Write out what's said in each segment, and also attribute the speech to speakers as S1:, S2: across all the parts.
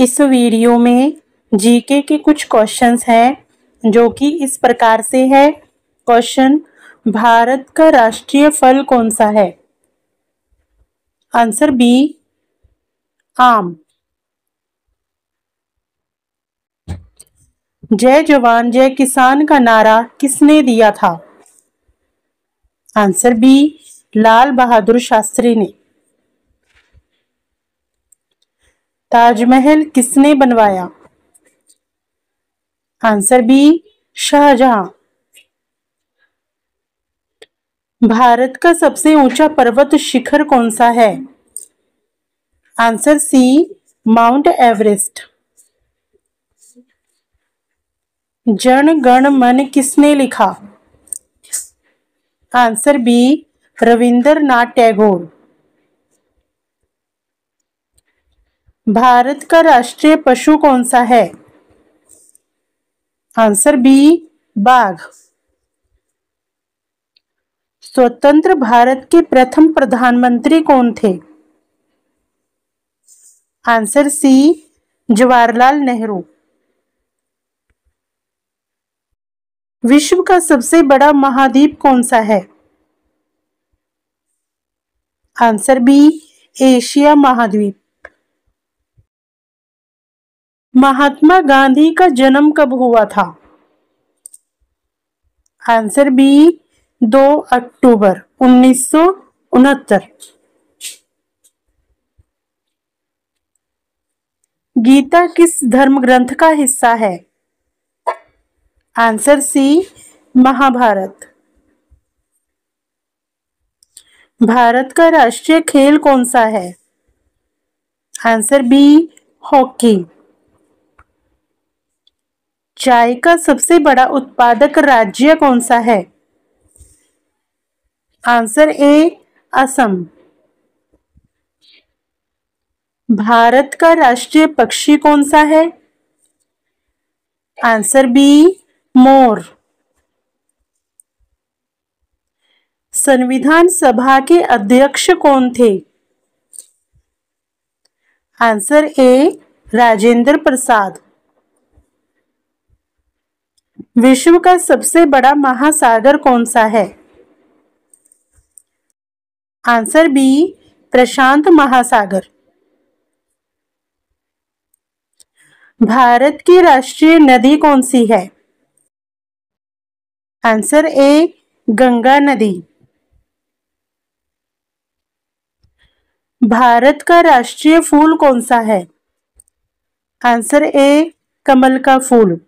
S1: इस वीडियो में जीके के कुछ क्वेश्चंस हैं जो कि इस प्रकार से है। क्वेश्चन, भारत का राष्ट्रीय फल कौन सा है? आंसर बी, आम। जय जवान जय किसान का नारा किसने दिया था? आंसर बी, लाल बहादुर शास्त्री ने। ताजमहल किसने बनवाया? Answer B, Shahjahan. भारत का सबसे ऊंचा पर्वत शिखर कौन सा है? Answer C, Mount Everest. Jana Gana Mana किसने लिखा? Answer B, Rabindranath Tagore. भारत का राष्ट्रीय पशु कौन सा है? आंसर बी, बाघ। स्वतंत्र भारत के प्रथम प्रधानमंत्री कौन थे? Answer C, Jawaharlal Nehru. विश्व का सबसे बड़ा महाद्वीप कौन सा है? आंसर बी, एशिया महाद्वीप। महात्मा गांधी का जन्म कब हुआ था? आंसर बी, 2 अक्टूबर 1969। गीता किस धर्म ग्रंथ का हिस्सा है? आंसर सी, महाभारत। भारत का राष्ट्रीय खेल कौन सा है? Answer B, hockey. चाय का सबसे बड़ा उत्पादक राज्य कौन सा है? Answer A, Assam. भारत का राष्ट्रीय पक्षी कौन सा है? आंसर बी, मोर। संविधान सभा के अध्यक्ष कौन थे? Answer A, Rajendra Prasad. विश्व का सबसे बड़ा महासागर कौन सा है? आंसर बी, प्रशांत महासागर। भारत की राष्ट्रीय नदी कौन सी है? आंसर ए, गंगा नदी। भारत का राष्ट्रीय फूल कौन सा है? आंसर ए, कमल का फूल।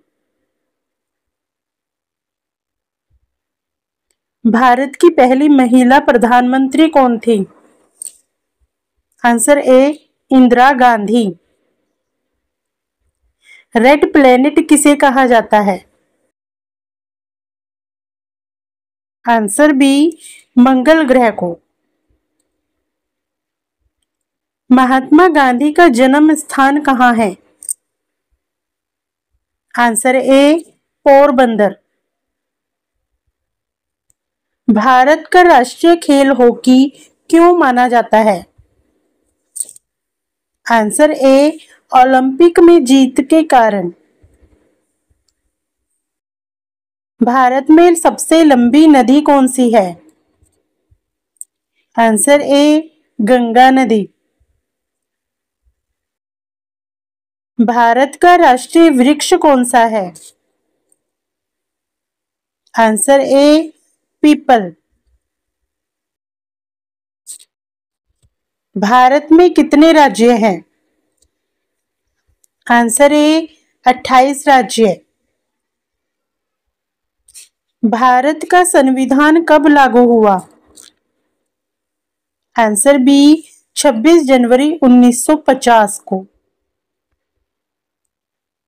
S1: भारत की पहली महिला प्रधानमंत्री कौन थी? Answer A, Indira Gandhi. Red planet किसे कहा जाता है? आंसर बी, मंगल ग्रह को। महात्मा गांधी का जन्म स्थान कहाँ है? Answer A, Porbandar. भारत का राष्ट्रीय खेल हॉकी क्यों माना जाता है? आंसर ए, ओलंपिक में जीत के कारण। भारत में सबसे लंबी नदी कौन सी है? आंसर ए, गंगा नदी। भारत का राष्ट्रीय वृक्ष कौन सा है? Answer A, people. भारत में कितने राज्य हैं? आंसर ए, 28 राज्य। भारत का संविधान कब लागू हुआ? आंसर बी, 26 जनवरी 1950 को।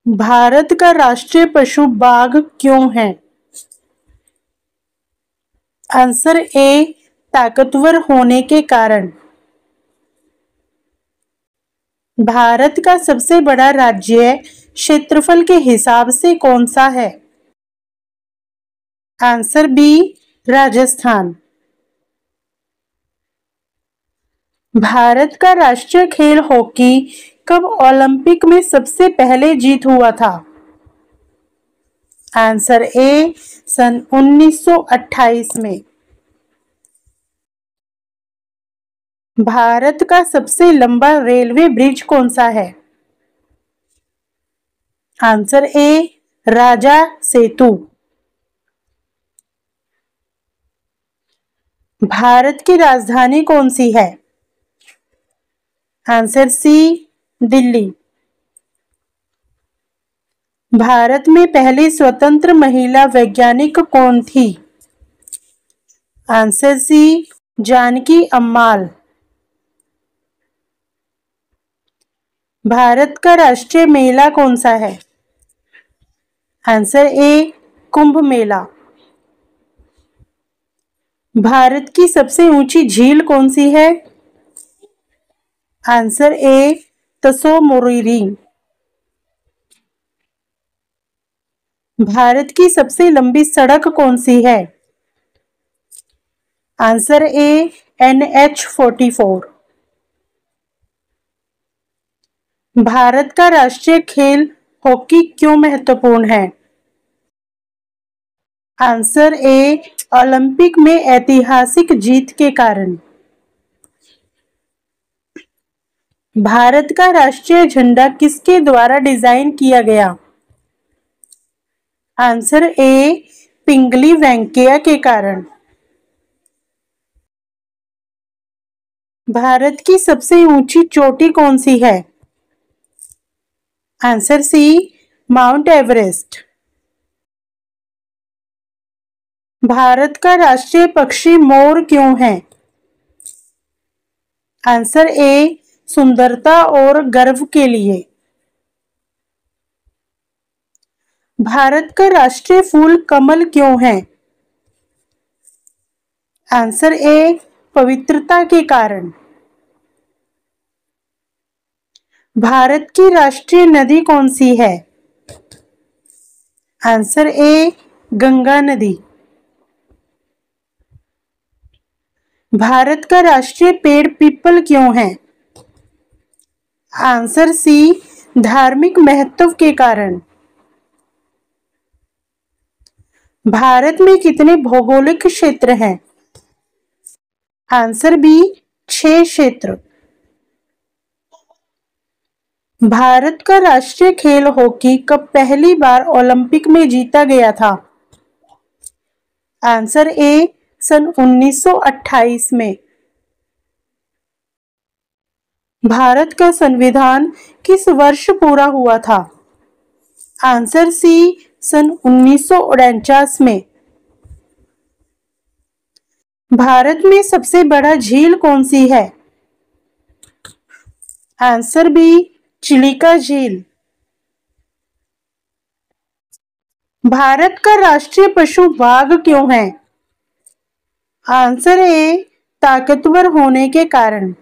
S1: भारत का राष्ट्रीय पशु बाघ क्यों है? आंसर ए, ताकतवर होने के कारण। भारत का सबसे बड़ा राज्य क्षेत्रफल के हिसाब से कौन सा है? Answer B, Rajasthan. भारत का राष्ट्रीय खेल हॉकी कब ओलंपिक में सबसे पहले जीत हुआ था? आंसर ए सन 1928 में। भारत का सबसे लंबा रेलवे ब्रिज कौन सा है? आंसर ए राजा सेतु। भारत की राजधानी कौन सी है? आंसर सी दिल्ली। भारत में पहली स्वतंत्र महिला वैज्ञानिक कौन थी? Answer C Janaki Ammal. भारत का राष्ट्रीय मेला कौन सा है? Answer A Kumbh Mela. भारत की सबसे ऊंची झील कौन सी है? आंसर ए तसो मोरिरी। भारत की सबसे लंबी सड़क कौन सी है? Answer A NH-44। भारत का राष्ट्रीय खेल हॉकी क्यों महत्वपूर्ण है? आंसर ए ओलंपिक में ऐतिहासिक जीत के कारण। भारत का राष्ट्रीय झंडा किसके द्वारा डिजाइन किया गया? आंसर ए पिंगली वेंकैया के कारण। भारत की सबसे ऊंची चोटी कौन सी है? Answer C Mount Everest. Bharat का राष्ट्रीय पक्षी मोर क्यों है? आंसर ए सुंदरता और गर्व के लिए। भारत का राष्ट्रीय फूल कमल क्यों है? आंसर ए पवित्रता के कारण। भारत की राष्ट्रीय नदी कौन सी है? आंसर ए गंगा नदी। भारत का राष्ट्रीय पेड़ पीपल क्यों है? आंसर सी धार्मिक महत्व के कारण। भारत में कितने भौगोलिक क्षेत्र हैं? आंसर बी 6 क्षेत्र। भारत का राष्ट्रीय खेल हॉकी कब पहली बार ओलंपिक में जीता गया था? आंसर ए सन 1928 में। भारत का संविधान किस वर्ष पूरा हुआ था? आंसर सी सन 1949 में। भारत में सबसे बड़ा झील कौन सी है? आंसर बी चिलिका झील। भारत का राष्ट्रीय पशु बाघ क्यों है? आंसर ए ताकतवर होने के कारण।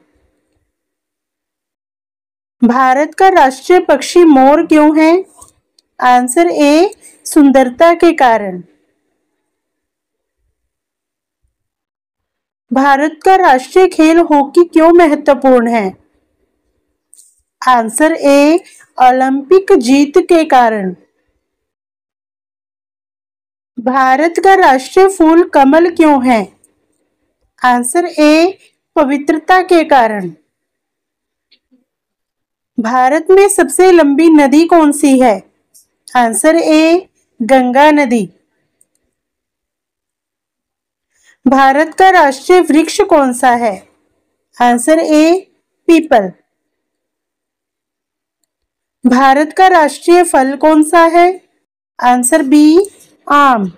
S1: भारत का राष्ट्रीय पक्षी मोर क्यों है? आंसर ए सुंदरता के कारण। भारत का राष्ट्रीय खेल हॉकी क्यों महत्वपूर्ण है? आंसर ए ओलंपिक जीत के कारण। भारत का राष्ट्रीय फूल कमल क्यों है? आंसर ए पवित्रता के कारण। भारत में सबसे लंबी नदी कौन सी है? आंसर ए गंगा नदी। भारत का राष्ट्रीय वृक्ष कौन सा है? Answer A people. भारत का राष्ट्रीय फल कौन सा है? आंसर बी आम।